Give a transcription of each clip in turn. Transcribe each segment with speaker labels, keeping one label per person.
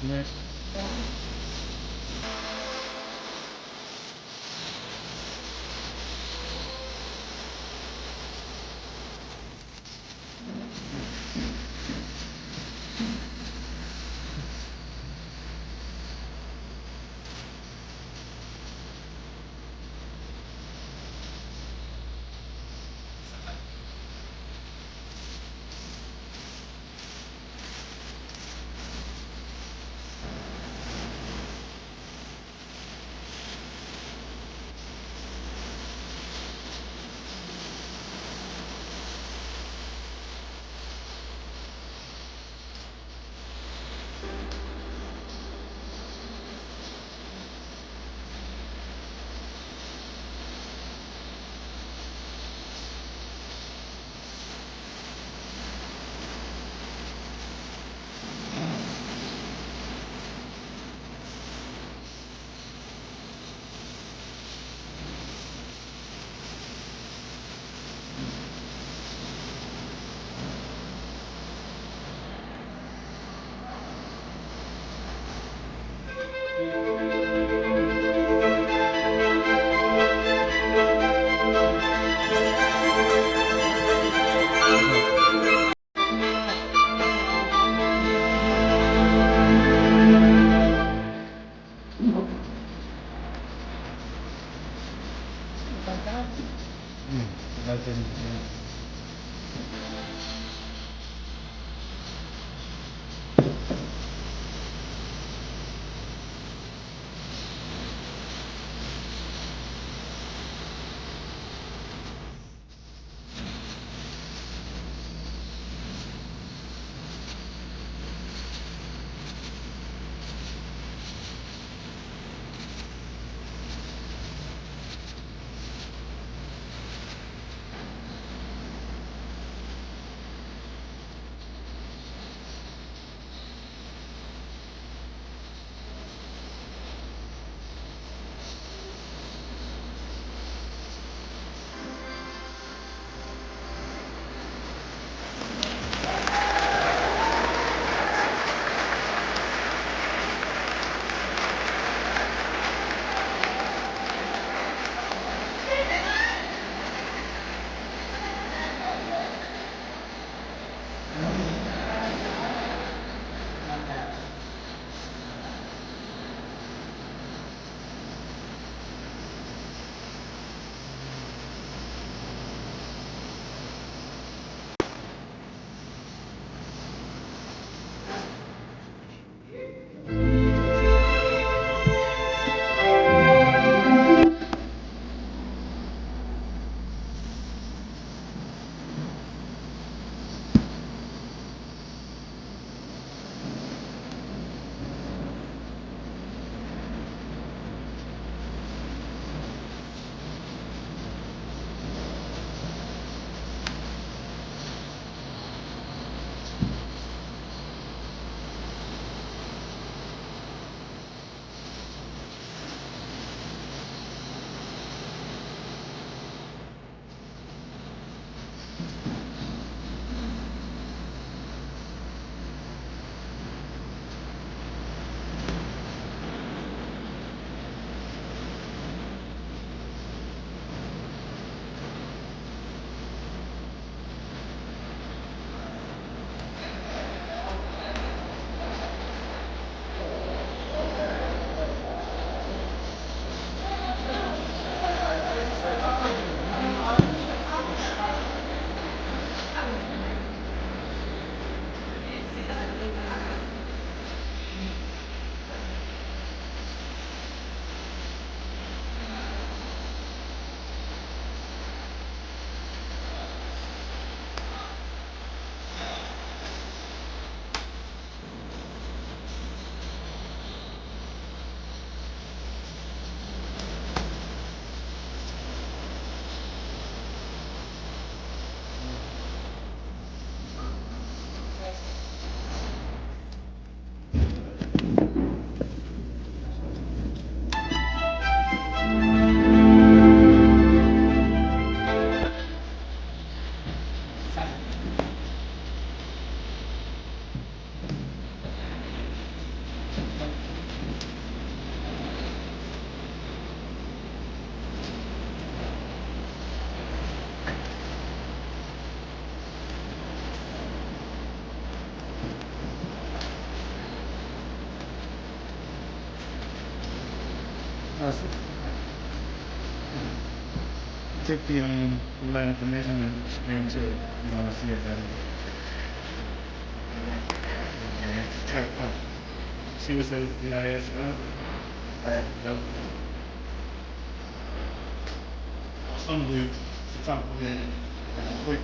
Speaker 1: Next. us took the learn the measurement and to see it better. She was the IS no. Some do some of it quick.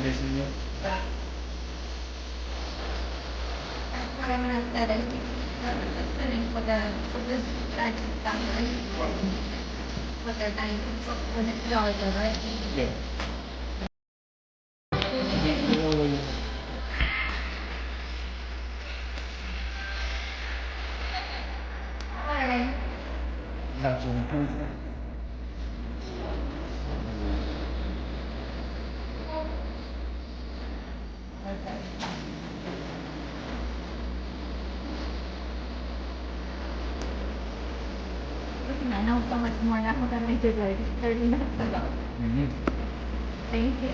Speaker 1: Measurement. Yeah. That's all.
Speaker 2: I know so much more now than I did like 30 minutes ago. Thank you.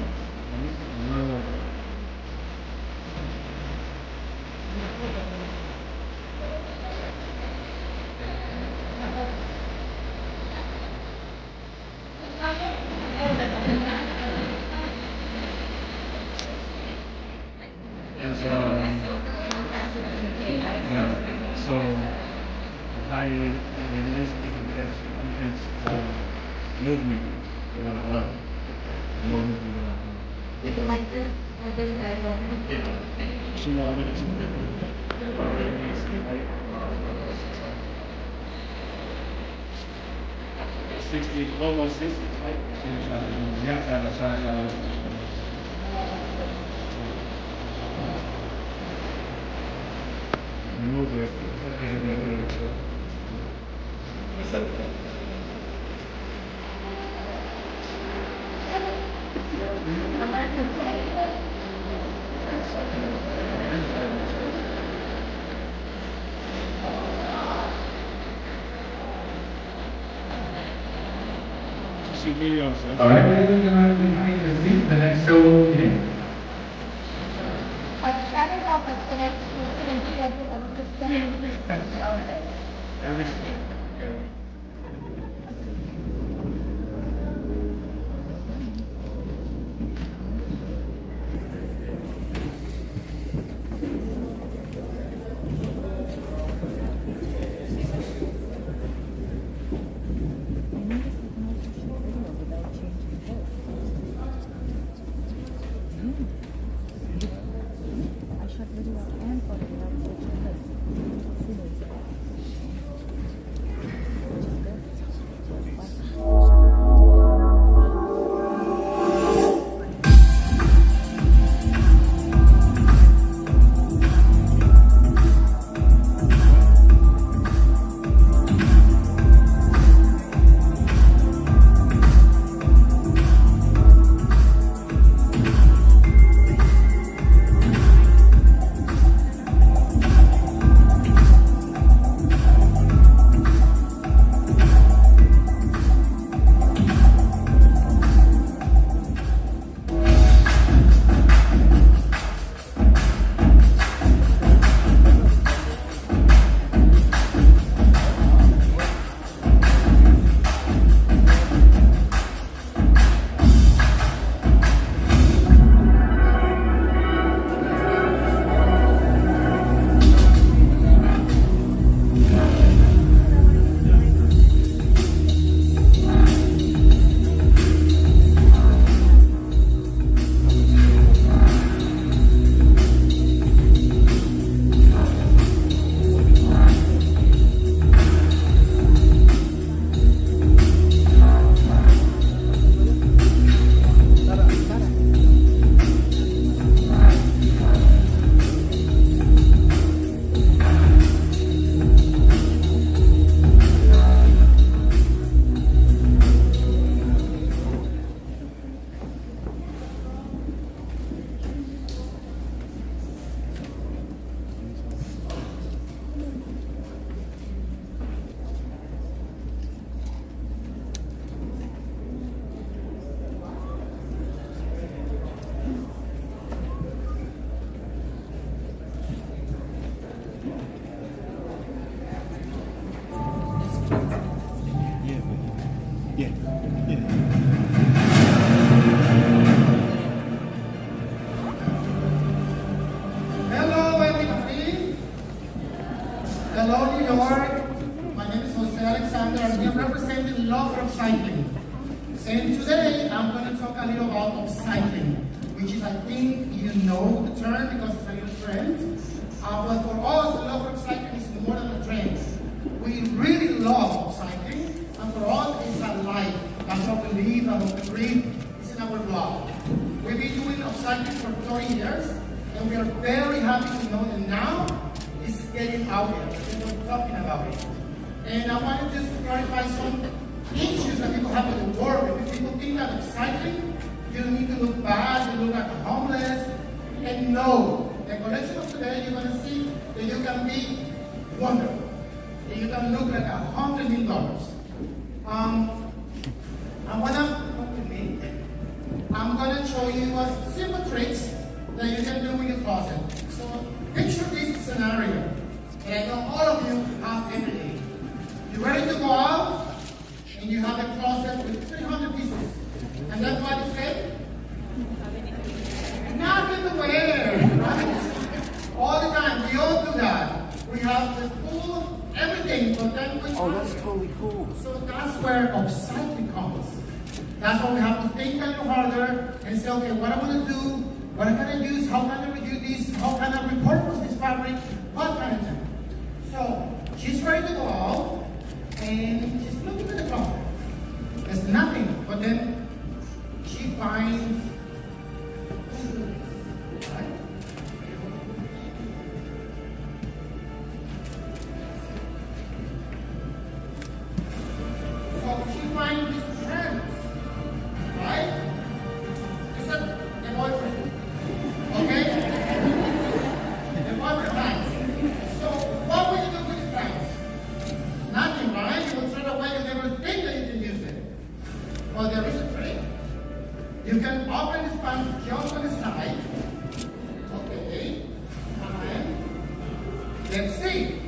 Speaker 1: Is so higher it is it's movement movement
Speaker 2: Did you like this? Or this guy?
Speaker 1: she wanted to like 60 almost 60 like yeah try move it see videos. All right, ladies and gentlemen, please take a seat. The next show will begin.
Speaker 2: I don't know if it's gonna be able to
Speaker 1: Everything.
Speaker 3: I shot video and photo without switching this.
Speaker 1: Yeah. Yeah.
Speaker 3: Hello, everybody. Hello, New York. My name is Jose Alexander. I'm here representing Love of Cycling. And today, I'm going to talk a little about upcycling, which is, I think, you know the term because it's a new trend. But for us, Love of Cycling is more than a trend. We really love upcycling, and for us, it's a life. That's what we live and what we breathe. It's in our blood. We've been doing upcycling for 30 years, and we are very happy to know that now it's getting out there. People are talking about it. And I want to just clarify some issues that people have in the world. Because people think that upcycling, you need to look bad, you look like a homeless. And no, the collection of today, you're going to see that you can be wonderful. That you can look like $100 million. I'm gonna show you simple tricks that you can do in your closet. So picture this scenario, and I know all of you have every day. You're ready to go out, and you have a closet with 300 pieces. And that's what you say? Nothing to wear, right? All the time, we all do that. We have the full everything, but then we
Speaker 1: That's totally cool.
Speaker 3: so that's where upcycling comes. That's why we have to think a little harder and say, okay, what I'm going to do, what can I use, how can I reuse this, how can I repurpose this fabric, what can I do? So she's ready to go out, and she's looking at the closet. There's nothing, but then she finds, right? So she finds this trend. Right? It's a boyfriend. Okay? The boyfriend pants. So what will you do with his pants? Nothing, right? You will throw it away. You never think that you can use it. Well, there is a trick. You can open his pants just on the side. Okay. And let's see.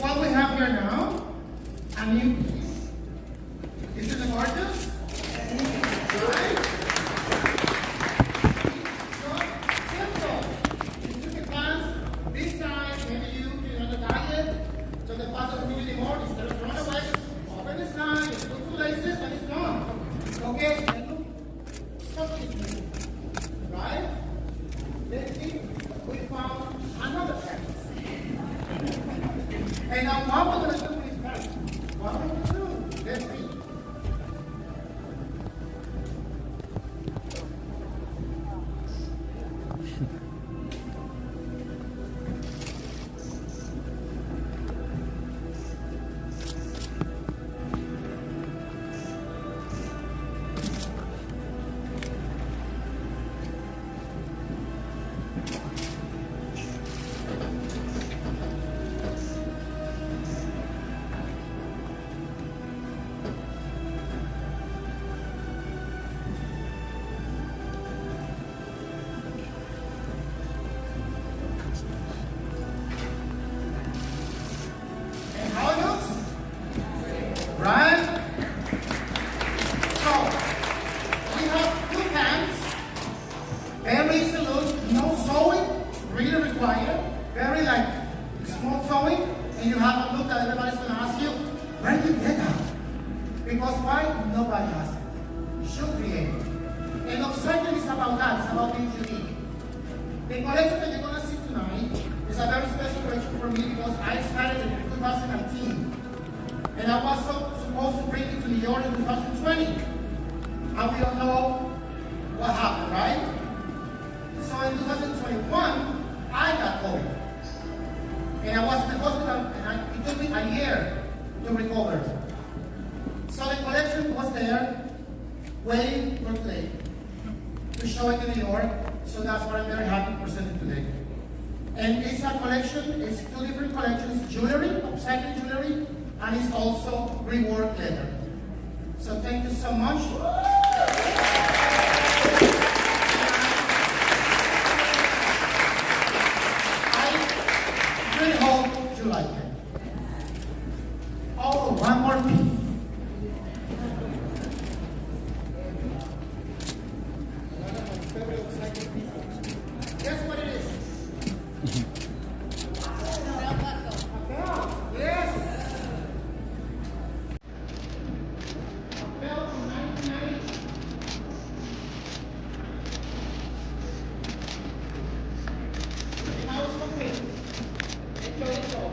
Speaker 3: What we have here now, a new piece. Isn't it gorgeous? Right? So simple. You took the pants, this size, maybe you're on a diet, so the pants doesn't need anymore. Instead of throwing away, open the side, just put two laces, and it's gone. Okay, and look, something is new. Right? Let's see, we found another pants. And now what we're going to do with his pants? What we're going to do? Let's see. Right? So, we have two pants. Very easy look, no sewing, really required. Very like small sewing. And you have a look that everybody's going to ask you, where did you get that? Because why? Nobody has it. You should create it. And upcycling is about that. It's about being unique. The collection that you're going to see tonight is a very special collection for me because I started in 2019. And I was supposed to bring it to New York in 2020. And we don't know what happened, right? So in 2021, I got COVID. And I was in the hospital, and it took me a year to recover. So the collection was there, waiting for today to show it in New York. So that's why I'm very happy. have presented today. And it's a collection, it's two different collections, jewelry, upcycling jewelry, and it's also rework leather. So thank you so much. I really hope you like it. Oh, one more piece. Guess what it is? Yes. A bell from 1990. The house complete. Enjoy the show.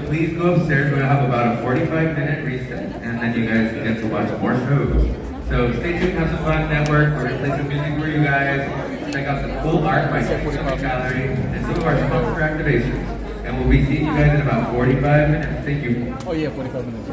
Speaker 4: please go upstairs. We're gonna have about a 45-minute reset, and then you guys get to watch more shows. So stay tuned, have some fun, network. We're gonna play some music for you guys. Check out the cool art by Summit Gallery and some of our sponsor activations. And we'll be seeing you guys in about 45 minutes. Thank you.
Speaker 5: Oh yeah, 45 minutes.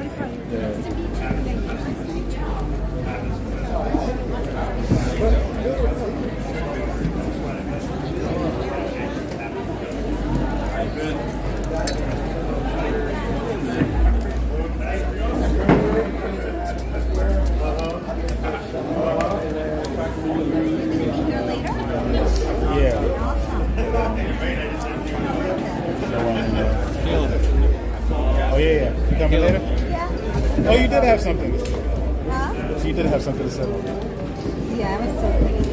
Speaker 5: Oh yeah. You coming later? Yeah. Oh, you did have something.
Speaker 6: Huh?
Speaker 5: So you did have something to say.
Speaker 6: Yeah, I was still thinking.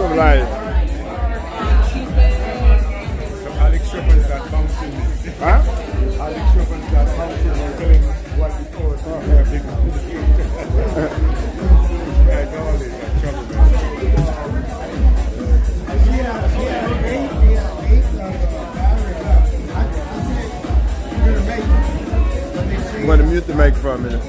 Speaker 7: Something like Alex Chopin's got bouncing. Huh? Alex Chopin's got bouncing and telling what the chorus is. Yeah, big guys all this trouble, man. I'm going to mute the mic for a minute.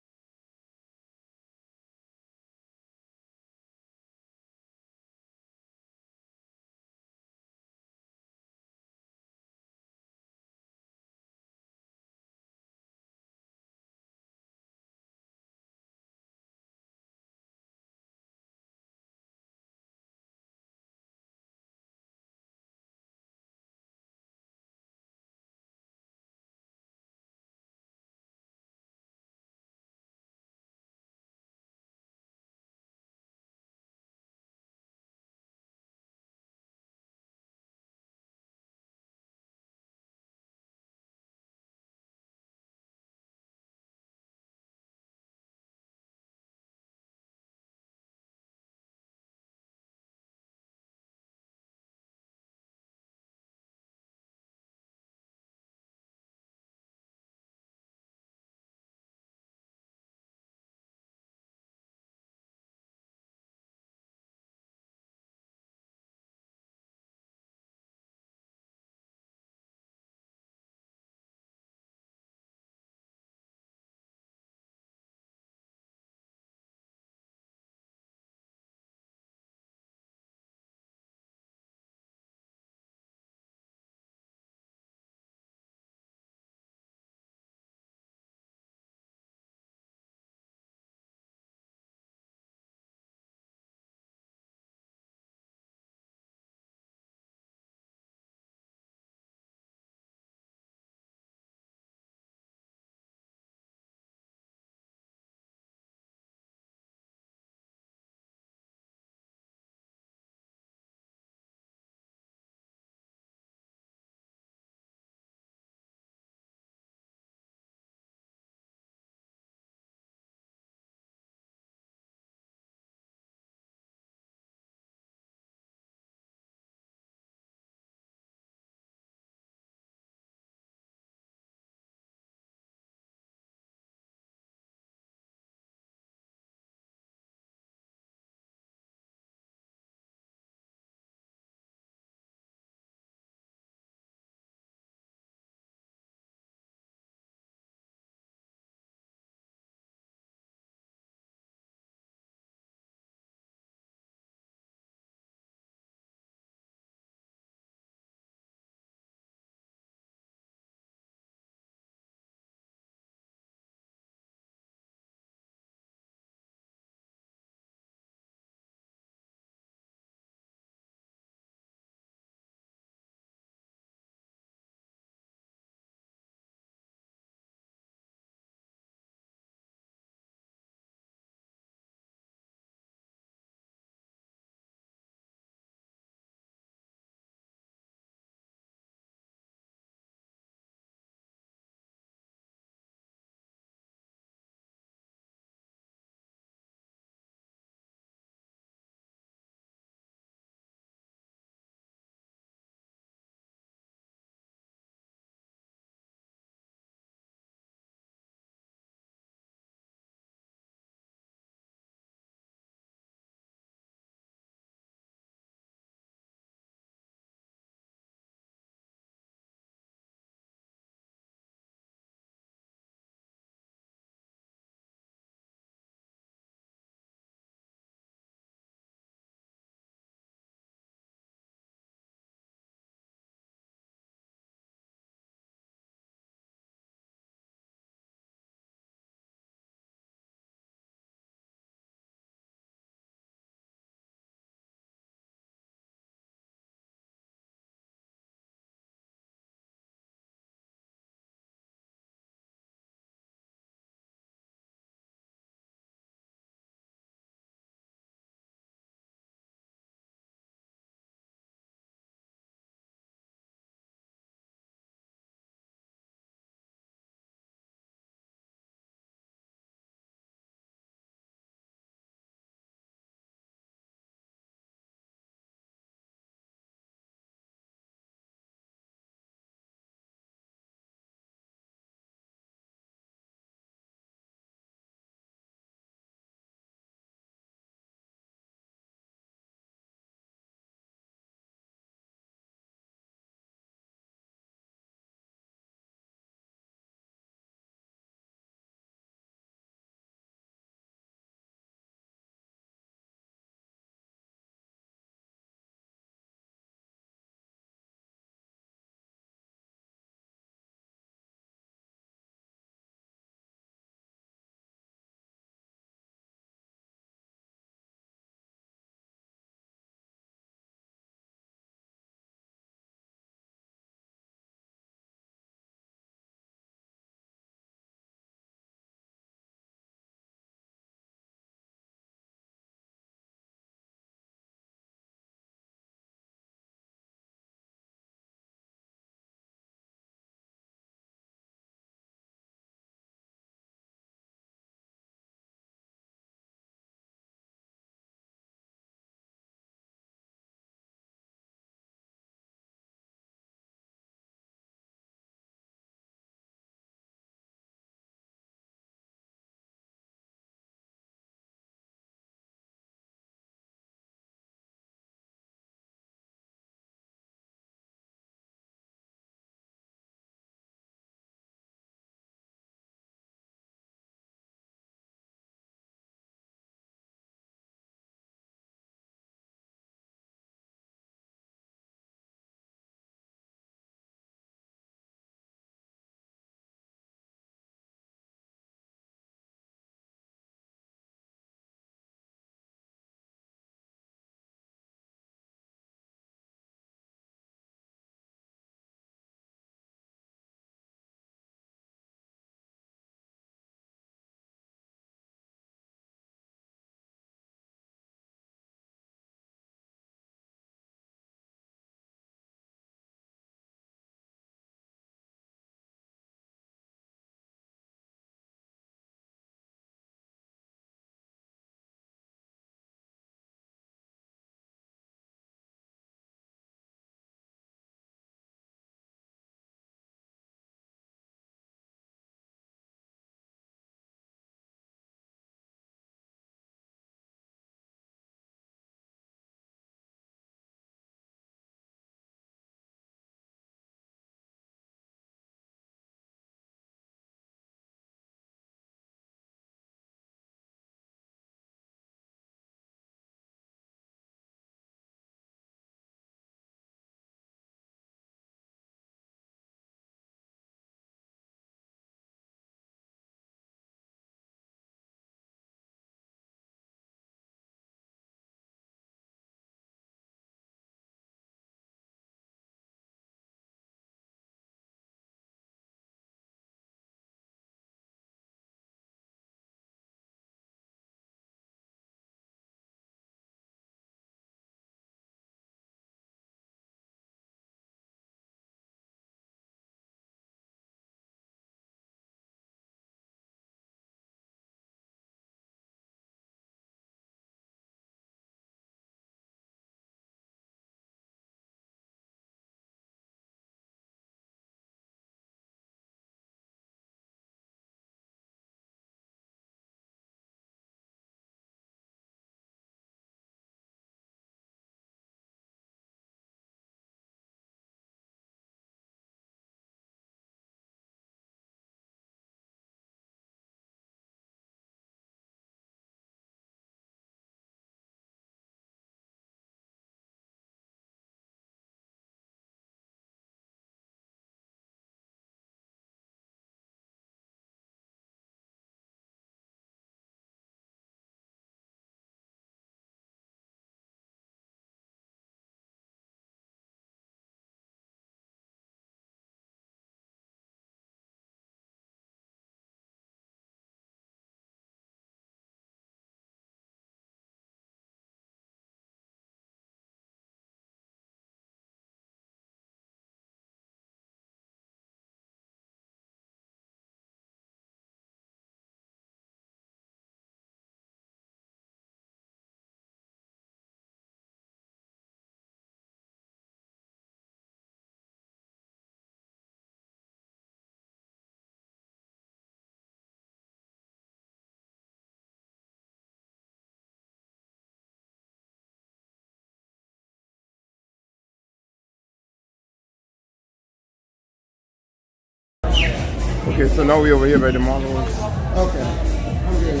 Speaker 7: Okay, so now we're over here by the models.
Speaker 3: Okay. I'm good.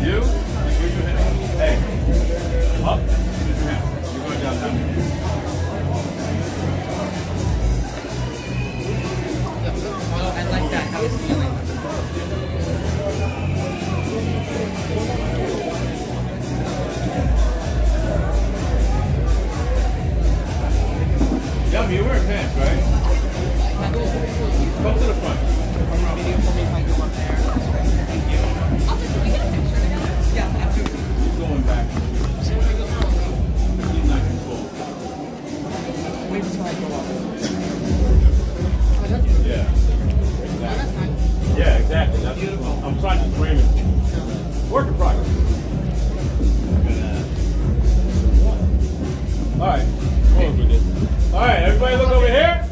Speaker 5: You? Hey. Up. You're going down now.
Speaker 8: I like that. How is feeling?
Speaker 5: Yeah, you're wearing pants, right? Come to the front.
Speaker 8: Video for me if I go up there. Thank you. Can we get a picture together? Yeah, absolutely.
Speaker 5: He's going back. He's not control.
Speaker 8: Wait until I go up.
Speaker 5: Yeah. Exactly. Yeah, exactly. That's beautiful. I'm trying to frame it. Work in progress. All right. Close with this. All right, everybody look over here.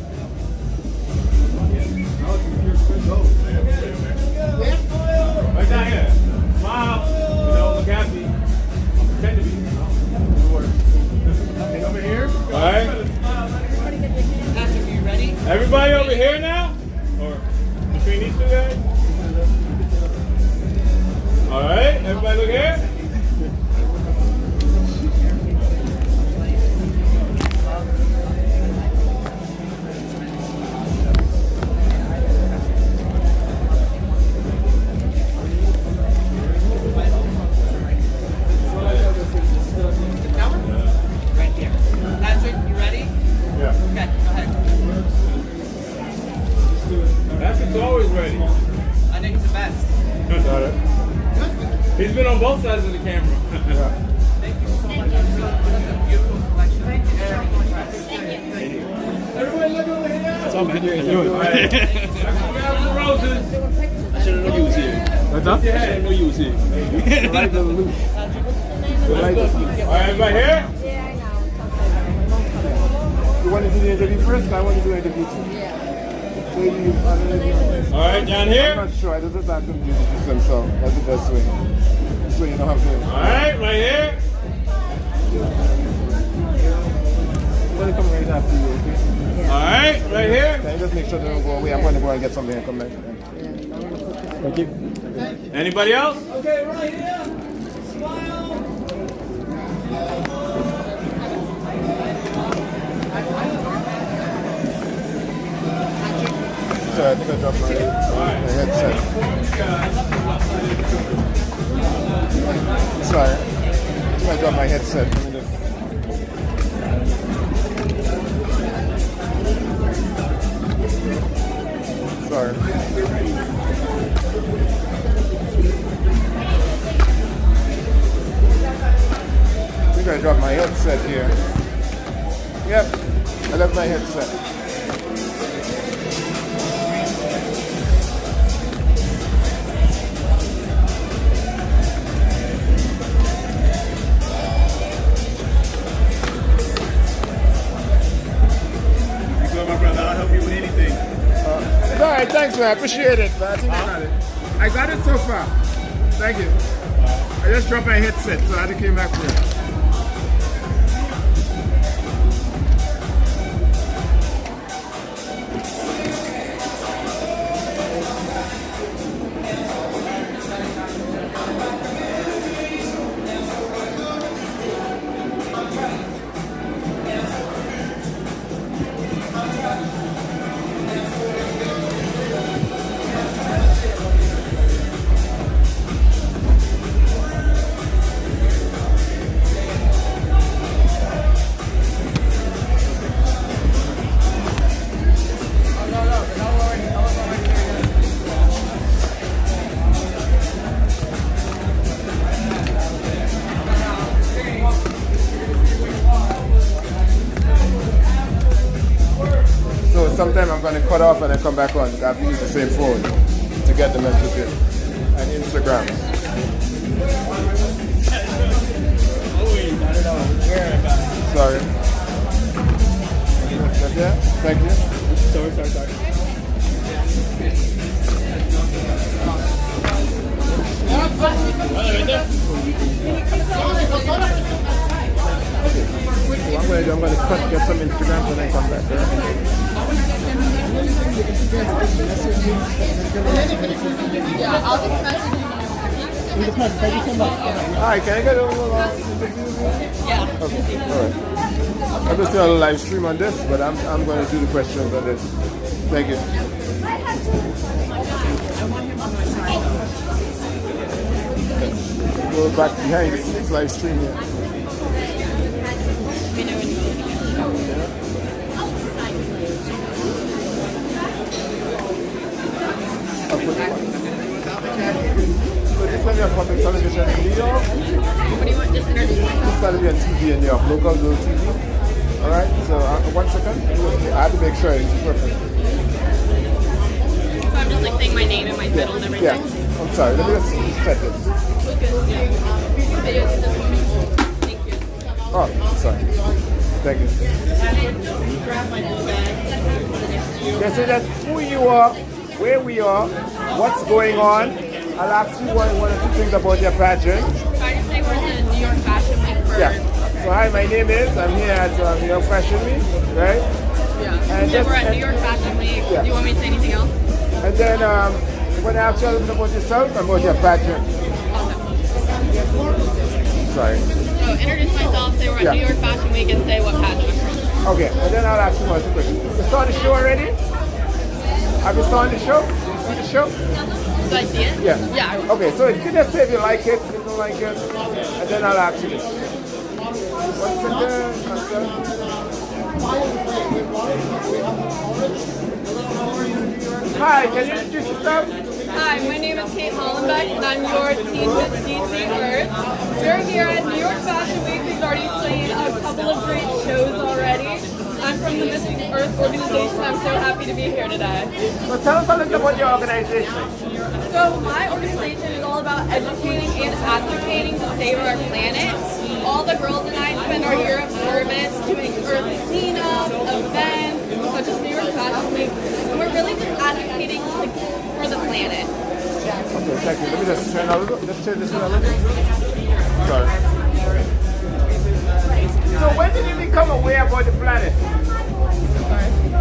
Speaker 5: Right down here. Smile. You know, look happy. Pretend to be. And over here. All right.
Speaker 8: Patrick, are you ready?
Speaker 5: Everybody over here now? Or between these two guys? All right. Everybody look here.
Speaker 8: Right here. Patrick, you ready?
Speaker 5: Yeah.
Speaker 8: Okay, go ahead.
Speaker 5: Patrick's always ready.
Speaker 8: I think it's the best.
Speaker 5: Got it. He's been on both sides of the camera.
Speaker 8: Thank you so much. Such a beautiful collection. Thank you.
Speaker 5: Everybody look over here. That's all man. All right. Grab some roses.
Speaker 9: I should have known you was here.
Speaker 5: What's up?
Speaker 9: I should have known you was here.
Speaker 7: The light doesn't lose. The light doesn't lose.
Speaker 5: All right, everybody here?
Speaker 6: Yeah, I know.
Speaker 7: You want to do the interview first? I want to do the interview too. Yeah. So you,
Speaker 5: All right, down
Speaker 7: I'm
Speaker 5: here.
Speaker 7: not sure. I just have to introduce themselves. That's the best way. This way you don't have to.
Speaker 5: All right, right here.
Speaker 7: I'm going to come right after you, okay?
Speaker 5: All right, right here.
Speaker 7: Can you just make sure they don't go away? I'm going to go and get something and come back. Thank you.
Speaker 5: Anybody else?
Speaker 8: Okay, right here. Smile.
Speaker 7: Sorry, I think I dropped my headset. Sorry. I think I dropped my headset. Let me just... Sorry. I think I dropped my headset here. Yep, I left my headset. Alright, thanks man, I appreciate it. But I think I got it. I got it so far. Thank you. I just dropped my headset, so I had to come back for it. Sometime I'm going to cut off and then come back on. I have to use the same phone to get the messages and Instagram. Sorry. Yeah, thank you.
Speaker 9: Sorry.
Speaker 7: I'm going to get some Instagram and then come back. Right?
Speaker 2: Yeah, I'll just message you.
Speaker 7: Alright, can I get a little
Speaker 2: Yeah.
Speaker 7: Okay, alright. I'm just doing a live stream on this, but I'm going to do the questions on this. Thank you. Go back behind the scenes live stream here. I'll put it on. So this one is public television in New York.
Speaker 2: What do you want? Just introduce yourself.
Speaker 7: This television TV in New York, local Go TV. Alright, so 1 second. I have to make sure it's perfect.
Speaker 2: So I'm just like saying my name and my title and everything.
Speaker 7: Yeah, I'm sorry, let me just check it.
Speaker 2: Thank you.
Speaker 7: Oh, sorry. Thank you. Yeah, so that's who you are, where we are, what's going on. I'll ask you one or two things about your pageant.
Speaker 2: Trying to say we're the New York Fashion Week for...
Speaker 7: Yeah. So hi, my name is, I'm here at New York Fashion Week, right?
Speaker 2: Yeah.
Speaker 7: And
Speaker 2: So we're at New York Fashion Week.
Speaker 7: Yeah.
Speaker 2: Do you want me to say anything else?
Speaker 7: And then when I ask you a little bit about yourself and about your pageant. Sorry.
Speaker 2: So introduce myself, say we're at
Speaker 7: Yeah.
Speaker 2: New York Fashion Week, and say what pageant we're from.
Speaker 7: Okay, and then I'll ask you one question. You saw the show already? Have you seen the show? Did you see the show?
Speaker 2: Did I see it?
Speaker 7: Yeah.
Speaker 2: Yeah, I will.
Speaker 7: Okay, so you can just say if you like it, if you don't like it, and then I'll ask you this. 1 second. Hi, can you introduce yourself?
Speaker 2: Hi, my name is Kate Hollenbeck, and I'm your Teen Miss DC Earth. We're here at New York Fashion Week. We've already seen a couple of great shows already. I'm from the Miss Earth organization. I'm so happy to be here today.
Speaker 7: So tell us a little about your organization.
Speaker 2: So my organization is all about educating and advocating to save our planet. All the girls and I spend our year of service doing Earth cleanup, events, such as New York Fashion Week, and we're really just advocating for the planet.
Speaker 7: Okay, thank you. Let me just turn a little. Let's turn this a little. Sorry. So when did you become aware about the planet?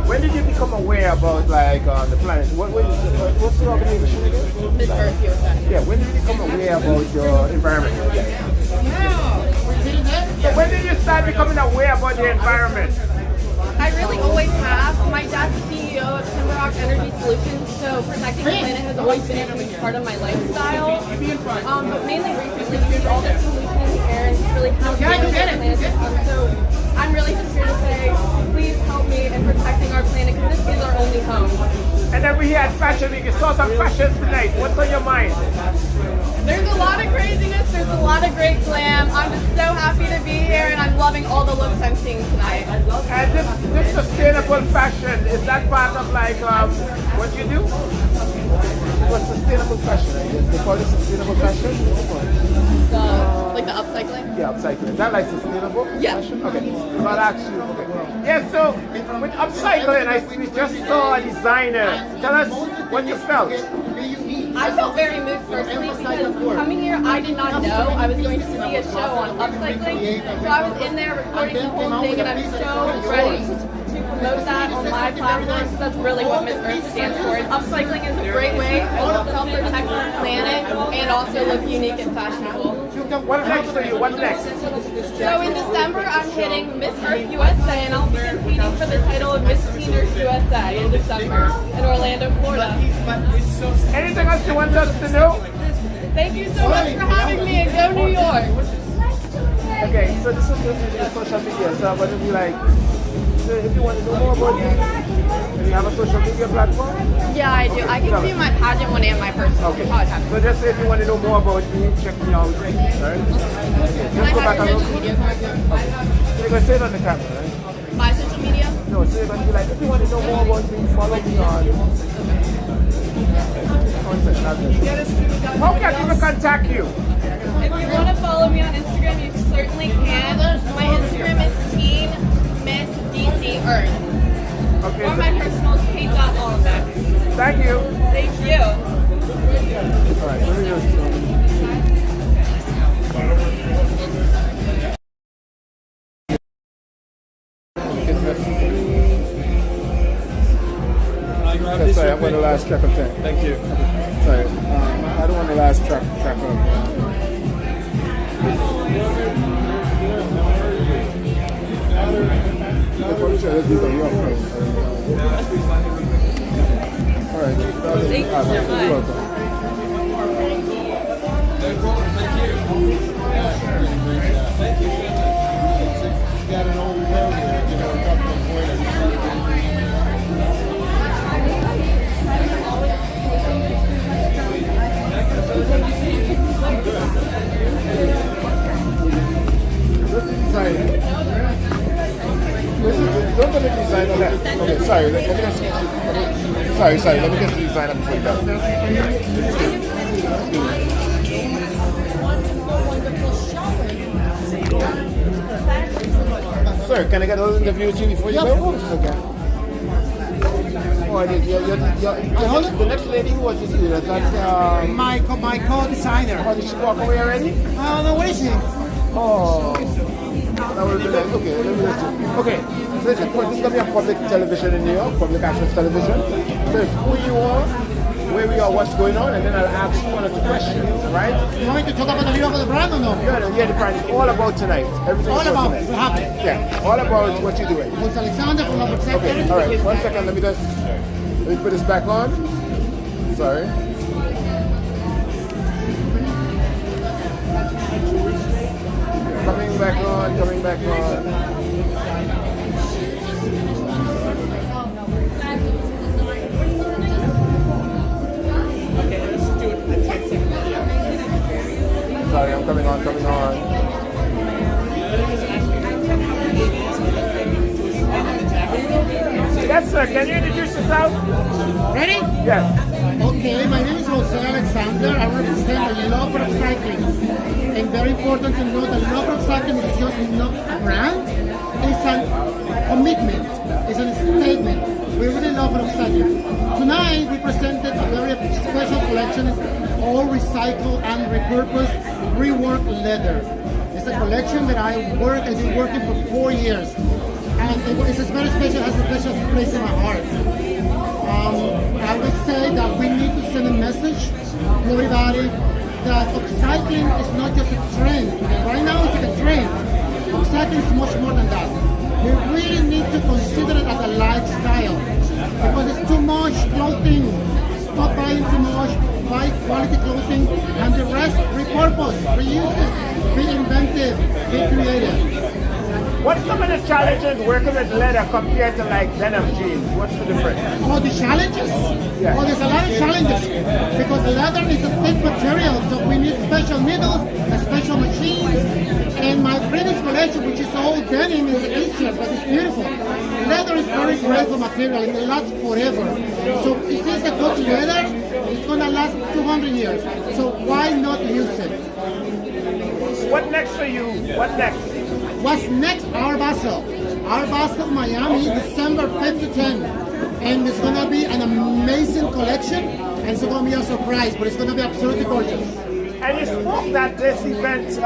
Speaker 7: When did you become aware about like the planet? What's the organization again?
Speaker 2: Miss Earth USA.
Speaker 7: Yeah, when did you become aware about your environment? So when did you start becoming aware about the environment?
Speaker 2: I really always have. My dad's the CEO of Timber Rock Energy Solutions, so protecting the planet has always been a huge part of my lifestyle. But mainly recently, due to all the pollution in the air and really how the planet is. So I'm really just here to say, please help me in protecting our planet because this is our only home.
Speaker 7: And then we're here at Fashion Week. You saw some fashions tonight. What's on your mind?
Speaker 2: There's a lot of craziness, there's a lot of great glam. I'm just so happy to be here and I'm loving all the looks I'm seeing tonight.
Speaker 7: And this sustainable fashion, is that part of like what you do? What's sustainable fashion? I guess they call it sustainable fashion?
Speaker 2: Like the upcycling?
Speaker 7: Yeah, upcycling. Is that like sustainable fashion? Okay. So I'll ask you. Okay. Yeah, so with upcycling, we just saw a designer. Tell us what you felt.
Speaker 2: I felt very moved personally because coming here, I did not know I was going to see a show on upcycling. So I was in there recording the whole thing, and I'm so ready to promote that on my platform. So that's really what Miss Earth stands for. And upcycling is a great way to help protect our planet and also look unique and fashionable.
Speaker 7: What's next for you? What's next?
Speaker 2: So in December, I'm hitting Miss Earth USA, and I'll be competing for the title of Miss Teen Earth USA in December in Orlando, Florida.
Speaker 7: Anything else you want us to know?
Speaker 2: Thank you so much for having me, and go New York.
Speaker 7: Okay, so this is the social media. So I'm going to be like, so if you want to know more about me, you have a social media platform?
Speaker 2: Yeah, I do. I can give you my pageant one and my personal.
Speaker 7: Okay.
Speaker 2: podcast.
Speaker 7: So just say if you want to know more about me, check me out. Right?
Speaker 2: Can I
Speaker 7: Just go back
Speaker 2: have
Speaker 7: and
Speaker 2: your
Speaker 7: look.
Speaker 2: social media card?
Speaker 7: So you're going to say it on the camera, right?
Speaker 2: My social media?
Speaker 7: No, so you're going to be like, if you want to know more about me, follow me on. How can people contact you?
Speaker 2: If you want to follow me on Instagram, you certainly can. My Instagram is Teen Miss DC Earth.
Speaker 7: Okay.
Speaker 2: Or my personal is Kate.Hollenbeck.
Speaker 7: Thank you.
Speaker 2: Thank you.
Speaker 7: All right, let me just... Oh, sorry, I'm going to last track of time.
Speaker 9: Thank you.
Speaker 7: Sorry, I don't want to last track of. All right.
Speaker 2: Thank you so much.
Speaker 7: You're welcome. Don't put the design on that. Okay, sorry. Let me just. Sorry. Let me get the design up before you go. Sir, can I get a little interview with you before you go? Okay. Oh, I did. The next lady who was just you. That's
Speaker 3: My co-designer.
Speaker 7: Oh, did she walk away already?
Speaker 3: No, where is she?
Speaker 7: Oh. That would be like, okay, let me just do. Okay, so this is going to be a public television in New York, public access television. So it's who you are, where we are, what's going on, and then I'll ask you one or two questions, right?
Speaker 3: You want me to talk about the video of the brand or no?
Speaker 7: Yeah, the brand is all about tonight. Everything
Speaker 3: All
Speaker 7: is
Speaker 3: about
Speaker 7: tonight.
Speaker 3: what happened.
Speaker 7: Yeah, all about what you're doing.
Speaker 3: Jose Alexander from Love Upside.
Speaker 7: Okay, all right, 1 second, let me put this back on. Sorry. Coming back on.
Speaker 8: Okay, let's do it a 10-second video.
Speaker 7: Sorry, I'm coming on. Yes, sir. Can you introduce yourself?
Speaker 3: Ready?
Speaker 7: Yes.
Speaker 3: Okay, my name is Jose Alexander. I represent the Love of Cycling. And very important to know that Love of Cycling is just not a brand, it's a commitment, it's a statement. We really love Love of Cycling. Tonight we presented a very special collection, all recycled and repurposed, reworked leather. It's a collection that I've been working for 4 years. And it's very special, has a special place in my heart. I would say that we need to send a message to everybody that upcycling is not just a trend. And right now it's a trend. Upcycling is much more than that. We really need to consider it as a lifestyle because it's too much clothing. Stop buying too much, buy quality clothing, and the rest repurpose, reuse it, be inventive, be creative.
Speaker 7: What's some of the challenges working with leather compared to like denim jeans? What's the difference?
Speaker 3: Oh, the challenges?
Speaker 7: Yeah.
Speaker 3: Well, there's a lot of challenges because leather is a thick material, so we need special needles and special machines. And my previous collection, which is all denim, is easier, but it's beautiful. Leather is very grateful material, it lasts forever. So if it's a good leather, it's going to last 200 years. So why not use it?
Speaker 7: What next for you? What next?
Speaker 3: What's next? Art Basel, Miami, December 5th to 10th. And it's going to be an amazing collection, and it's going to be a surprise, but it's going to be absolutely gorgeous.
Speaker 7: And you spoke that this event,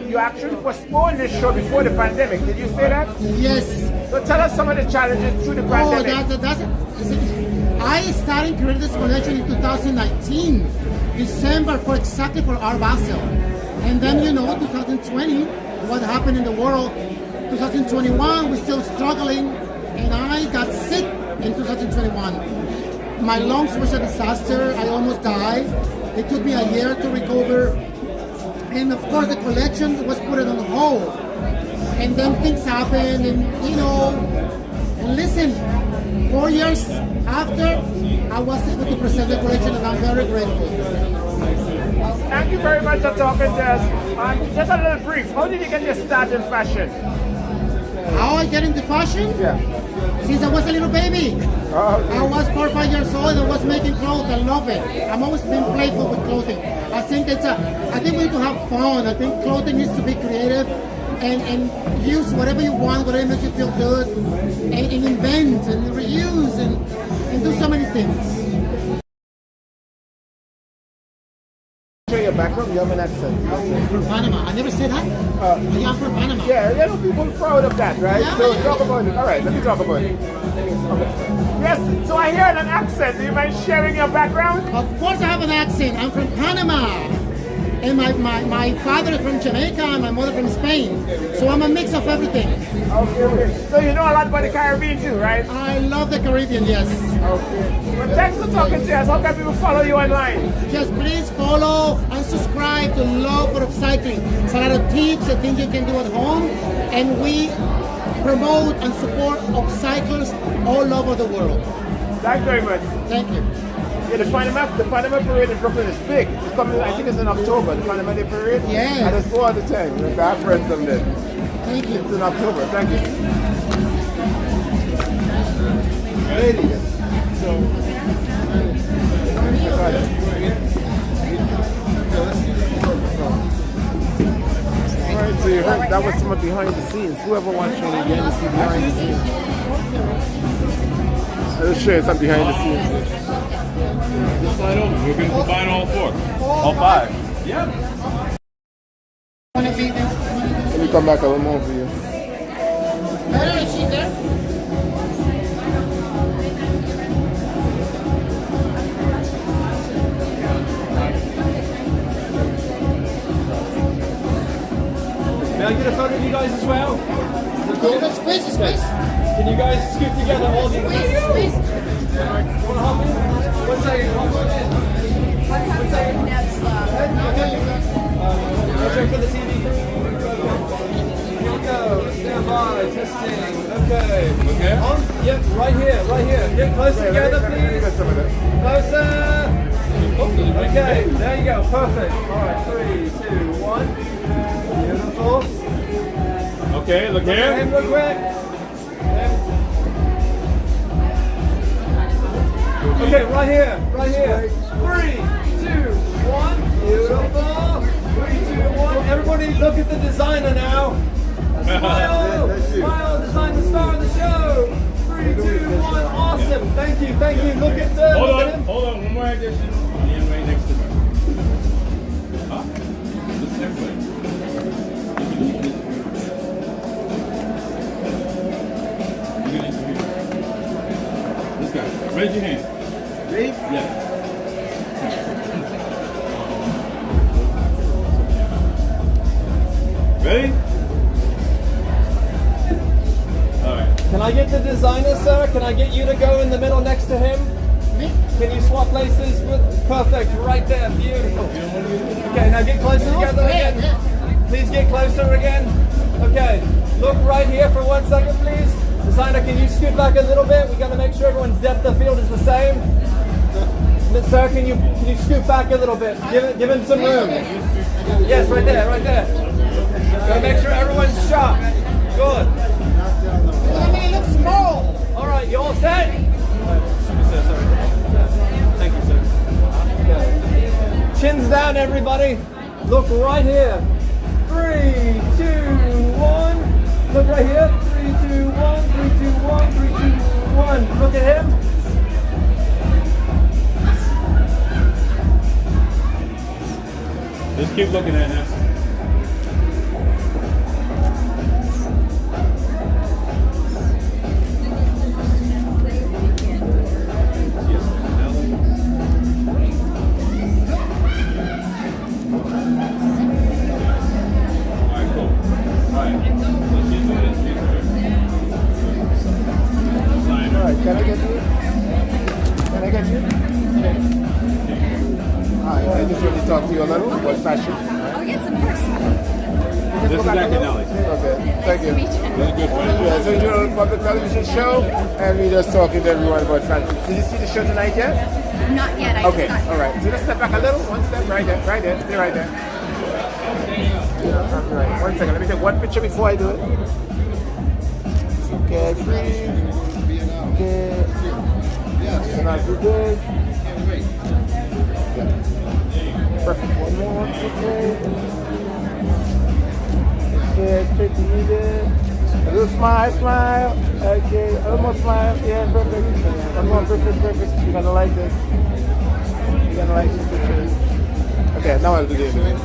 Speaker 7: you actually postponed this show before the pandemic. Did you say that?
Speaker 3: Yes.
Speaker 7: So tell us some of the challenges through the pandemic.
Speaker 3: I started creating this collection in 2019, December, for Art Basel. And then, 2020, what happened in the world. 2021, we're still struggling, and I got sick in 2021. My lungs was a disaster. I almost died. It took me a year to recover. And of course, the collection was put on hold. And then things happened, and and listen, 4 years after, I was able to present the collection, and I'm very grateful.
Speaker 7: Thank you very much for talking to us. Just a little brief, how did you get your start in fashion?
Speaker 3: How I get into fashion?
Speaker 7: Yeah.
Speaker 3: Since I was a little baby.
Speaker 7: Oh, okay.
Speaker 3: I was 4 or 5 years old and was making clothes. I love it. I've always been playful with clothing. I think we need to have fun. I think clothing needs to be creative and use whatever you want, whatever makes you feel good, and invent and reuse and do so many things.
Speaker 7: Show your your background? You have an accent.
Speaker 3: From Panama. I never said that. I am from Panama.
Speaker 7: Yeah, you know, people are proud of that, right?
Speaker 3: Yeah,
Speaker 7: So
Speaker 3: yeah.
Speaker 7: talk about it. All right, let me talk about it. Okay. Yes, so I hear an accent. Do you mind sharing your background?
Speaker 3: Of course I have an accent. I'm from Panama. And my father is from Jamaica and my mother from Spain. So I'm a mix of everything.
Speaker 7: Okay. So you know a lot about the Caribbean too, right?
Speaker 3: I love the Caribbean, yes.
Speaker 7: Okay. Well, thanks for talking to us. How can people follow you online?
Speaker 3: Just please follow and subscribe to Love for Upcycling. It's a lot of tips and things you can do at home. And we promote and support upcyclers all over the world.
Speaker 7: Thanks very much.
Speaker 3: Thank you.
Speaker 7: Yeah, the Panama Parade in Brooklyn is big. It's coming, I think it's in October, the Panama Day Parade.
Speaker 3: Yeah.
Speaker 7: I just go all the time. Like, I have friends from there.
Speaker 3: Thank you.
Speaker 7: It's in October. Thank you. Ladies. So, alright, so you heard that was some of behind the scenes. Whoever watching it again, you see behind the scenes. So let's show you some behind the scenes.
Speaker 5: Just slide over. We're going to combine all four. All five. Yeah.
Speaker 3: Want to be there?
Speaker 7: Let me come back a little more for you.
Speaker 3: Better, is she there?
Speaker 9: May I get a photo of you guys as well?
Speaker 3: Space.
Speaker 9: Can you guys scoot together all the
Speaker 3: Space.
Speaker 9: Want to hop in? One second. Hop on in. One second. Check for the TV. Here we go. Stand by. Testing. Okay.
Speaker 5: Okay.
Speaker 9: On. Yep. Right here. Get close together, please. Closer. Okay. There you go. Perfect. All right. 3, 2, 1. Beautiful.
Speaker 5: Okay, look
Speaker 9: Look at him
Speaker 5: here.
Speaker 9: real quick. Okay, right here. 3, 2, 1. Beautiful. 3, 2, 1. Everybody look at the designer now. Smile. Design the star of the show. 3, 2, 1. Awesome. Thank you. Look at the.
Speaker 5: Hold
Speaker 9: look at
Speaker 5: on,
Speaker 9: him.
Speaker 5: one more addition. And right next to her. Huh? This next way. This guy. Raise your hand.
Speaker 7: Raise?
Speaker 5: Yeah. Ready? All right.
Speaker 9: Can I get the designer, sir? Can I get you to go in the middle next to him? Can you swap places? Perfect, right there, beautiful. Okay, now get closer together again. Please get closer again. Okay, look right here for 1 second, please. Designer, can you scoot back a little bit? We got to make sure everyone's depth of field is the same. Sir, can you scoot back a little bit? Give him some room. Yes, right there. Gotta make sure everyone's sharp. Good.
Speaker 3: It looks small.
Speaker 9: All right, you all set? Thank you, sir. Okay. Chins down, everybody. Look right here. 3, 2, 1. Look right here. 3, 2, 1. 3, 2, 1. 3, 2, 1. Look at him.
Speaker 5: Just keep looking at this.
Speaker 7: Can I get you? Hi, I just want to talk to you a little about fashion.
Speaker 6: Oh, yes, of course.
Speaker 5: This is Jackie Nelly.
Speaker 7: Okay, thank you.
Speaker 5: Really good friend.
Speaker 7: Yeah, so you know the public television show, and we just talking to everyone about fashion. Did you see the show tonight yet?
Speaker 6: Not yet. I
Speaker 7: Okay,
Speaker 6: just got
Speaker 7: all right. So just step back a little. One step, right there, stay right there. All right, 1 second. Let me take one picture before I do it. Okay, freeze. Okay. And I'll do this. Yeah. Perfect. One more. Okay, straight to you there. A little smile. Okay, a little more smile. Yeah, perfect. One more, perfect. You're gonna like this. You're gonna like some pictures. Okay, now I'll do the image.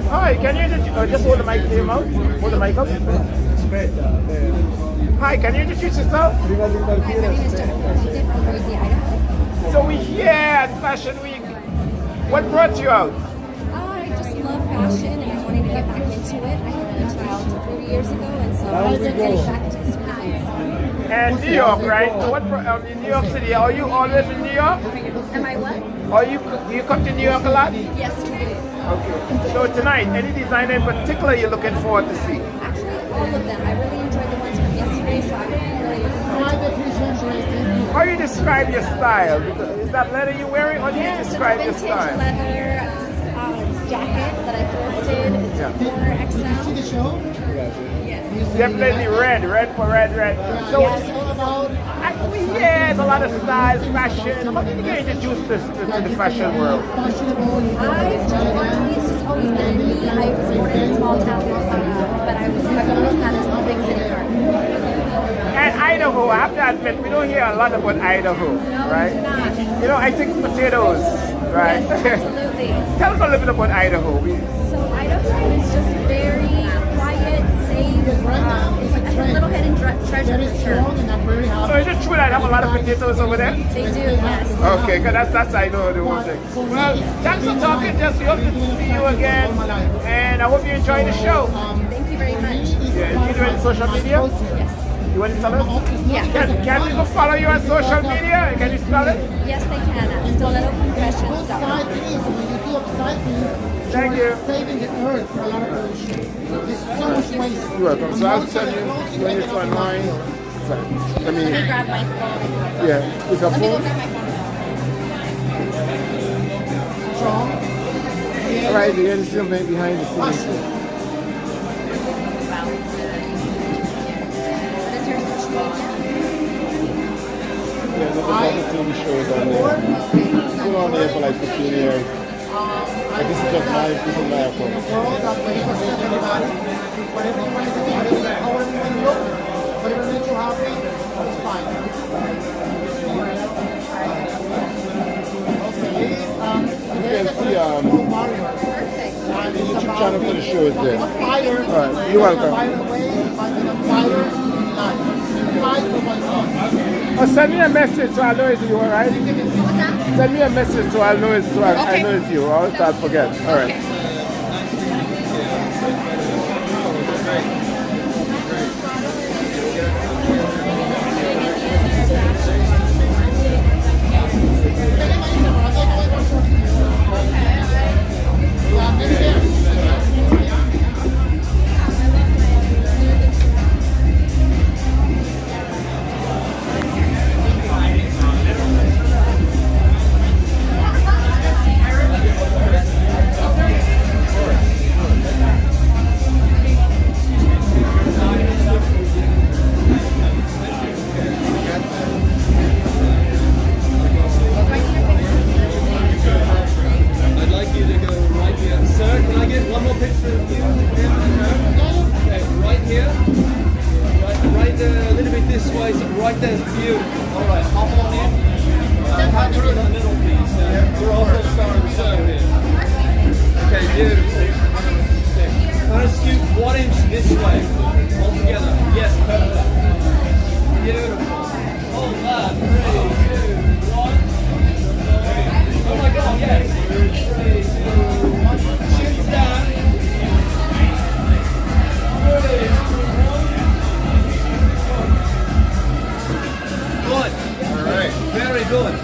Speaker 7: Hi, can you just hold the mic to your mouth? Hold the mic up. Hi, can you introduce yourself?
Speaker 6: My name is Jennifer Wheaton from Boise, Idaho.
Speaker 7: So we're here at Fashion Week. What brought you out?
Speaker 6: I just love fashion and I wanted to get back into it. I had a child 3 years ago and so I was getting back to school.
Speaker 7: And New York, right? So what in New York City? Are you always in New York?
Speaker 6: Am I what?
Speaker 7: Or you come to New York a lot?
Speaker 6: Yes, we do.
Speaker 7: Okay. So tonight, any designer in particular you're looking forward to see?
Speaker 6: Actually, all of them. I really enjoyed the ones from yesterday, so I'm really looking forward to it.
Speaker 7: How do you describe your style? Is that leather you're wearing, or do you describe your
Speaker 6: Vintage
Speaker 7: style?
Speaker 6: leather jacket that I thrifted. It's
Speaker 7: Yeah.
Speaker 6: 4XL.
Speaker 7: Definitely red for red. So, actually, yeah, it's a lot of styles, fashion. How did you get introduced to the fashion world?
Speaker 6: Honestly, it's just always been in me. I was born in a small town, but I've always had this big city heart.
Speaker 7: And Idaho, I have to admit, we don't hear a lot about Idaho, right?
Speaker 6: Not.
Speaker 7: You know, I think potatoes, right?
Speaker 6: Yes, absolutely.
Speaker 7: Tell us a little bit about Idaho.
Speaker 6: So Idaho is just very quiet, safe. It's like a little hidden treasure for sure.
Speaker 7: So is it true that I have a lot of potatoes over there?
Speaker 6: They do, yes.
Speaker 7: Okay, because that's I know the whole thing. Well, thanks for talking, Jess. We hope to see you again. And I hope you enjoy the show.
Speaker 6: Thank you very much.
Speaker 7: Yeah, you do it on social media?
Speaker 6: Yes.
Speaker 7: You want to tell us?
Speaker 6: Yeah.
Speaker 7: Can people follow you on social media? Can you spell it?
Speaker 6: Yes, they can. StilettoConfessions.com.
Speaker 7: Thank you.
Speaker 3: Saving the earth for a lot of pollution. There's so much waste.
Speaker 7: You're welcome. So I'll send you when it's online. Let
Speaker 6: Let me
Speaker 7: me,
Speaker 6: grab my phone.
Speaker 7: yeah, with your
Speaker 6: Let me go
Speaker 7: phone.
Speaker 6: grab my phone.
Speaker 7: All right, you're still behind the scenes.
Speaker 6: What is your social media?
Speaker 7: Yeah, there's a lot of TV shows on there. Been on there for like 15 years. Like this is just my people my account.
Speaker 3: Whatever makes you happy, it's fine.
Speaker 7: You can see the YouTube channel for the show is there.
Speaker 3: Fire.
Speaker 7: Alright, you're welcome. Oh, send me a message so I know it's you, alright? Send me a message so I know it's I know it's you, or else I'll forget. Alright.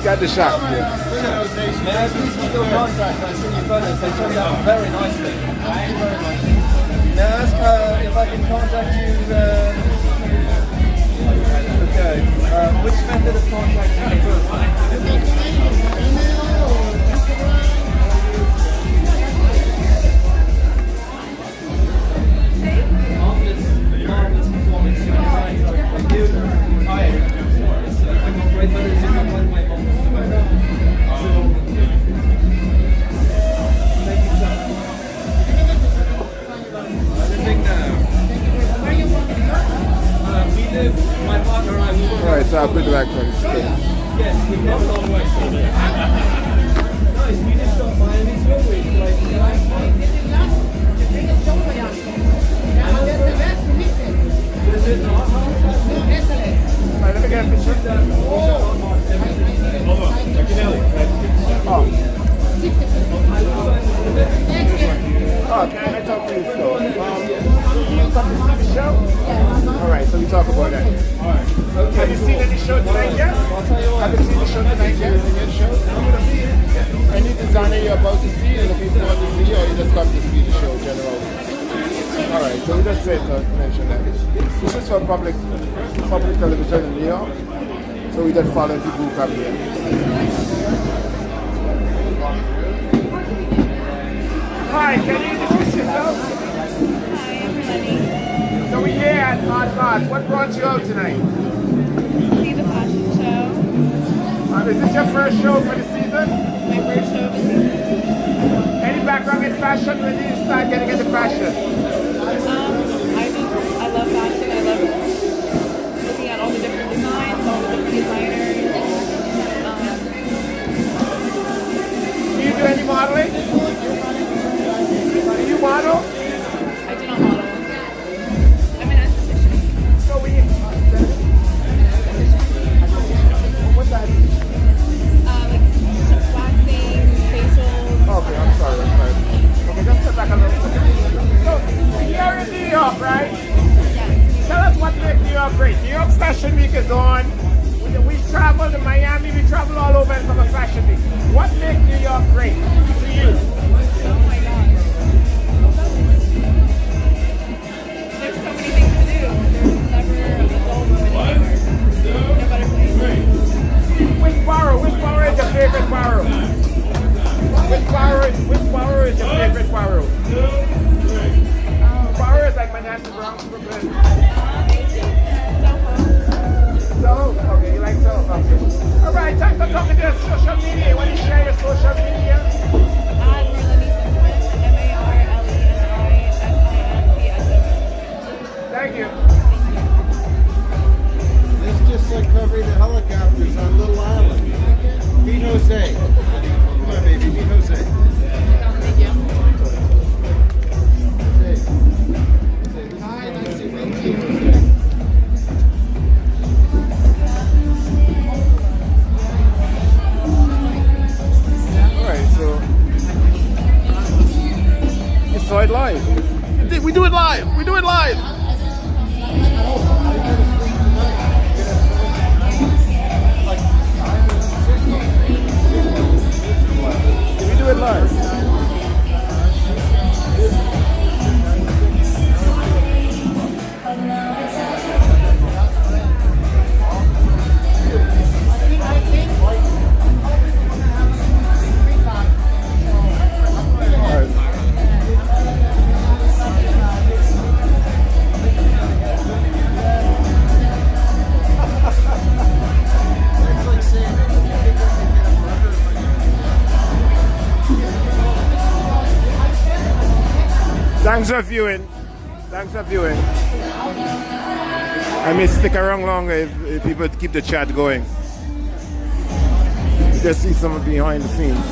Speaker 7: Got the shot. Yeah.
Speaker 9: May I please keep your contact? I seen your photos. They turned out very nicely. Thank you very much. May I ask if I can contact you? Okay. Which method of contact do you prefer? Marvelous performance. Thank you. Hi. I got great photos in my mom.
Speaker 7: Alright, so I'll put it back on the stage.
Speaker 9: again. We came a long way. Nice, we just got Miami's Film Week. Like, you know, is it not?
Speaker 7: Alright, let me get a picture.
Speaker 5: Hold on. Machiavelli.
Speaker 7: Oh. Oh, can I talk to you still? You come to see the show? Alright, so we talk about that. Have you seen any show tonight yet? Have you seen the show tonight yet? Any show? Any designer you're about to see and looking forward to see, or you just come to see the show generally? Alright, so we just said to mention that. This is for public television in New York. So we just follow people who come here. Hi, can you introduce yourself?
Speaker 10: Hi, everybody.
Speaker 7: So we're here at Hot Gods. What brought you out tonight?
Speaker 10: See the fashion show.
Speaker 7: Is this your first show for the season?
Speaker 10: My first show of the season.
Speaker 7: Any background in fashion? When did you start getting into fashion?
Speaker 10: I love fashion. I love looking at all the different designs, all the different designers.
Speaker 7: Do you do any modeling? Do you model?
Speaker 10: I do not model. I'm an esthetician.
Speaker 7: So we... What's that?
Speaker 10: Like waxing, facials.
Speaker 7: Okay, I'm sorry. Okay, just step back a little. So, you're in New York, right?
Speaker 10: Yes.
Speaker 7: Tell us what makes New York great. New York Fashion Week is on. We travel to Miami, we travel all over and from a fashion week. What makes New York great to you?
Speaker 10: Oh my God. There's so many things to do. There's never a dull moment in New York. No better place.
Speaker 7: Which borough is your favorite borough? Which borough is your favorite borough? Borough is like Manhattan, Bronx, Brooklyn. Soho? Okay, you like Soho? Okay. Alright, time for talking to your social media. Want to share your social media?
Speaker 10: Marlene Simpson, MARLENISIMPSON.
Speaker 7: Thank you.
Speaker 11: It's just like covering the helicopters on Little Island. Meet Jose. Come on, baby, meet Jose.
Speaker 10: Thank you.
Speaker 11: Hi, nice to meet you.
Speaker 7: Alright, so you saw it live. We do it live. We do it live. We do it live. Thanks for viewing. Thanks for viewing. I may stick around longer if people keep the chat going. You just see some behind the scenes.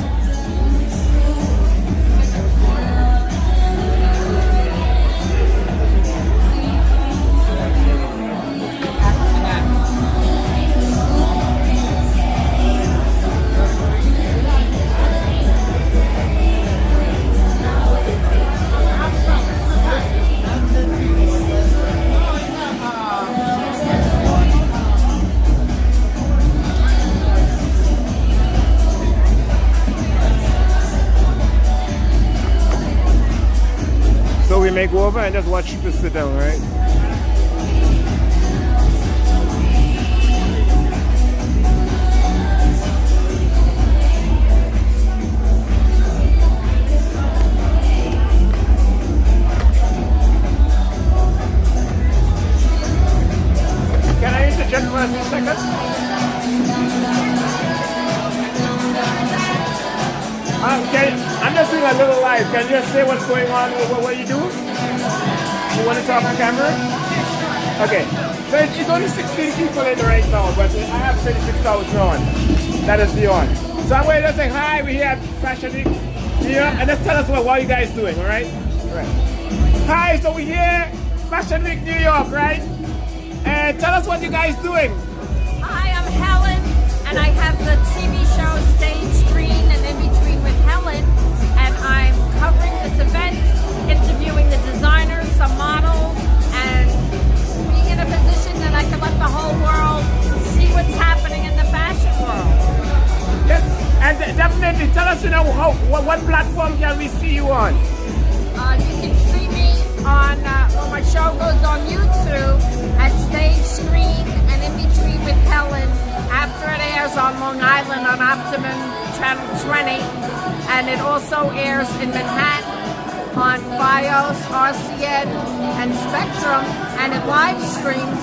Speaker 7: So we may go over and just watch people sit down, right? Can I interject for a few seconds? I'm just doing a little live. Can you just say what's going on? What you do? You want to talk on camera? Okay, so it's only 16 people in right now, but I have 36,000 on. That is beyond. So I'm going to say hi, we're here at Fashion Week here, and let's tell us what you guys doing, alright? Alright. Hi, so we're here, Fashion Week New York, right? And tell us what you guys doing.
Speaker 12: Hi, I'm Helen, and I have the TV show Stage Screen and In Between with Helen, and I'm covering this event, interviewing the designers, some models, and being in a position that I can let the whole world see what's happening in the fashion world.
Speaker 7: Yes, and definitely tell us, what platform can we see you on?
Speaker 12: You can see me on, my show goes on YouTube at Stage Screen and In Between with Helen after it airs on Long Island on Optimum Channel 20, and it also airs in Manhattan on FiOS, RCN, and Spectrum, and it live streams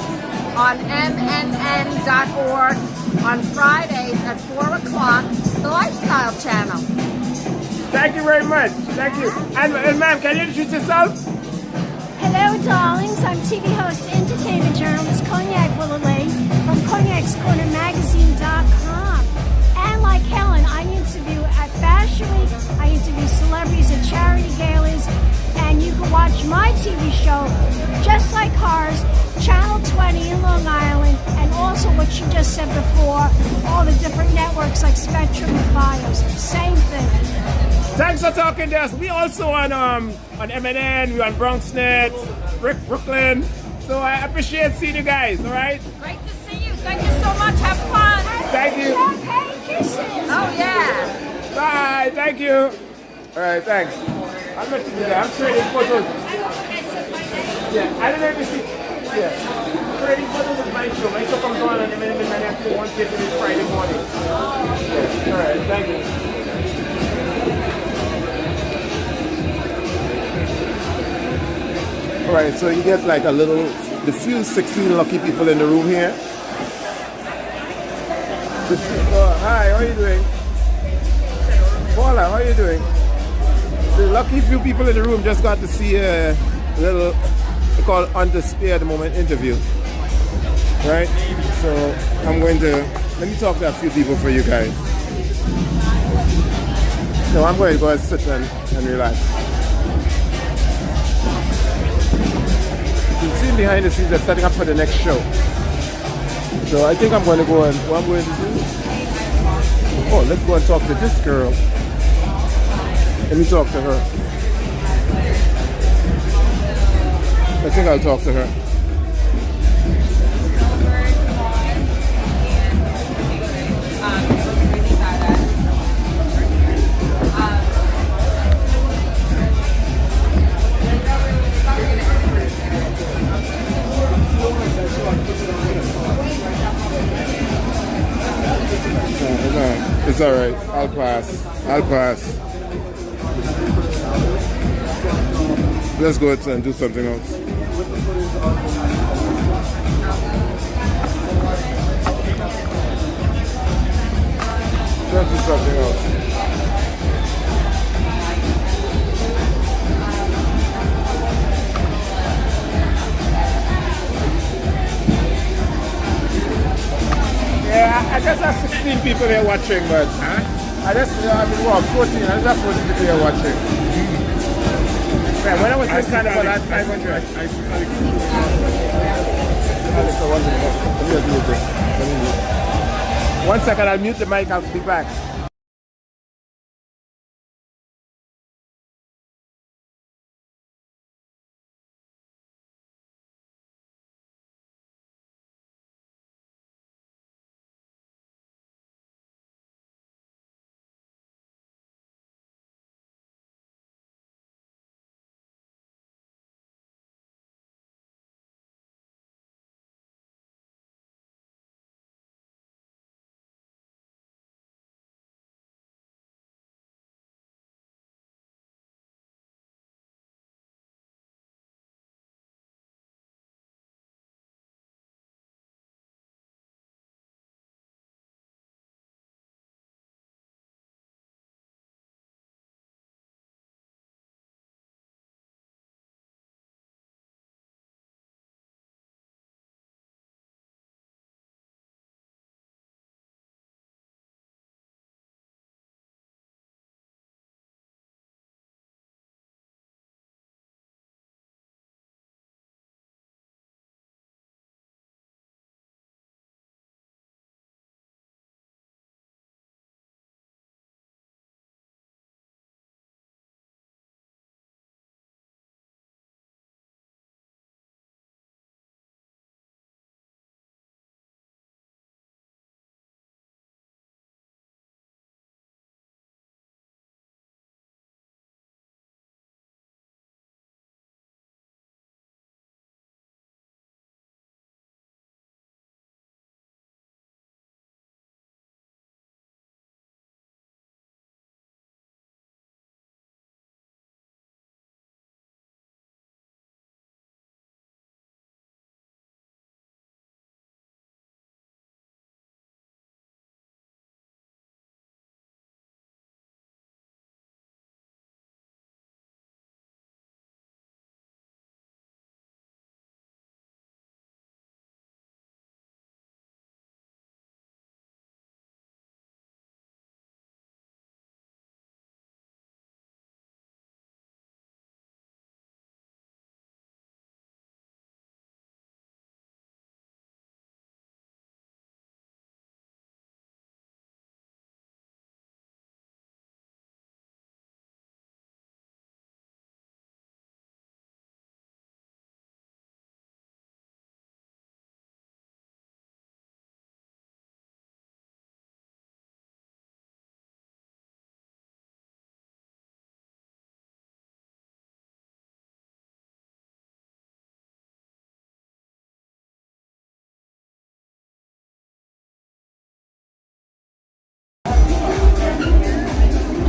Speaker 12: on mnn.org on Fridays at 4 o'clock, the Lifestyle Channel.
Speaker 7: Thank you very much. Thank you. And ma'am, can you introduce yourself?
Speaker 13: Hello, darlings. I'm TV host, entertainment journalist Cognac Willalay from Cognac'sCornerMagazine.com. And like Helen, I interview at Fashion Week, I interview celebrities at charity galas, and you can watch my TV show, Just Like Cars, Channel 20 in Long Island, and also what you just said before, all the different networks like Spectrum and FiOS. Same thing.
Speaker 7: Thanks for talking to us. We also on MNN, we're on BronxNet, Brooklyn. So I appreciate seeing you guys, all right?
Speaker 12: Great to see you. Thank you so much. Have fun.
Speaker 7: Thank you.
Speaker 13: Champagne kisses.
Speaker 12: Oh, yeah.
Speaker 7: Bye. Thank you. All right, thanks. I'm not doing that. I'm trading photos. Yeah, I don't know if you see. Yeah. Trading photos of my show. My show comes on and then I have to 1:50 this Friday morning. Yeah. All right, thank you. Alright, so you get like the few 16 lucky people in the room here. Hi, how are you doing? Paula, how are you doing? The lucky few people in the room just got to see a little, they call on display at the moment interview. Right? So let me talk to a few people for you guys. So I'm going to go and sit and relax. You can see behind the scenes they're setting up for the next show. So I think I'm going to go and what I'm going to do? Oh, let's go and talk to this girl. Let me talk to her. I think I'll talk to her. It's alright. I'll pass. Let's go and do something else. Let's do something else. Yeah, I just have 16 people here watching, but I just, 14, I just have 14 people here watching. Yeah, when I was in Canada, I had 500. One second, I'll mute the mic, I'll be back.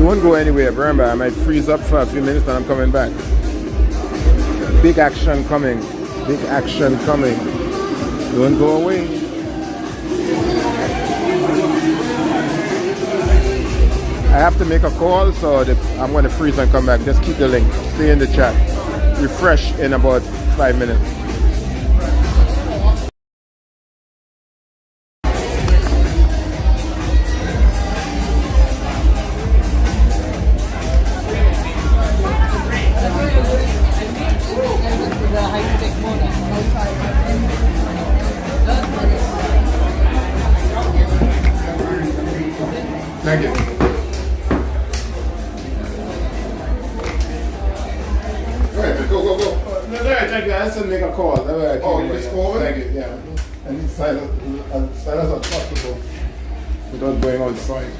Speaker 7: Don't go anywhere, remember, I might freeze up for a few minutes and I'm coming back. Big action coming. Big action coming. Don't go away. I have to make a call, so I'm going to freeze and come back. Just keep the link. Stay in the chat. Refresh in about 5 minutes. Thank you. Go. No, thank you. I have to make a call. Oh, you just call it? Thank you, yeah. I need silence as possible without going outside.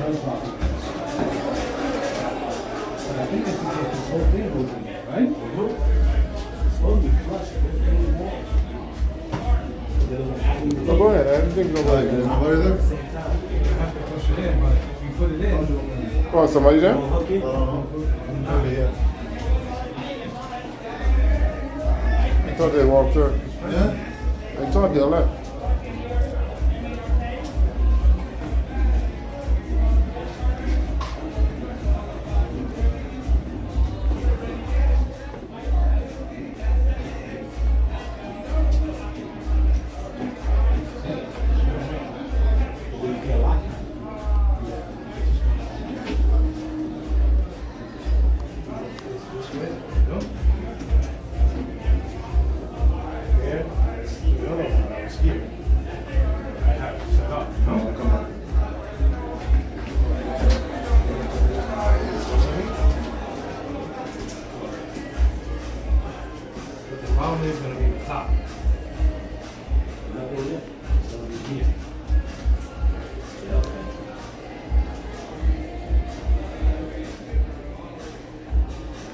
Speaker 14: But I think this whole thing goes in there, right? Slowly flush it more.
Speaker 7: No, go ahead. I didn't think nobody did.
Speaker 14: At the same time, you have to push it in, but if you put it in,
Speaker 7: Oh, somebody there?
Speaker 14: it'll hook it.
Speaker 7: I thought they walked through.
Speaker 11: Yeah?
Speaker 7: I thought they left.
Speaker 14: But the problem is going to be the top.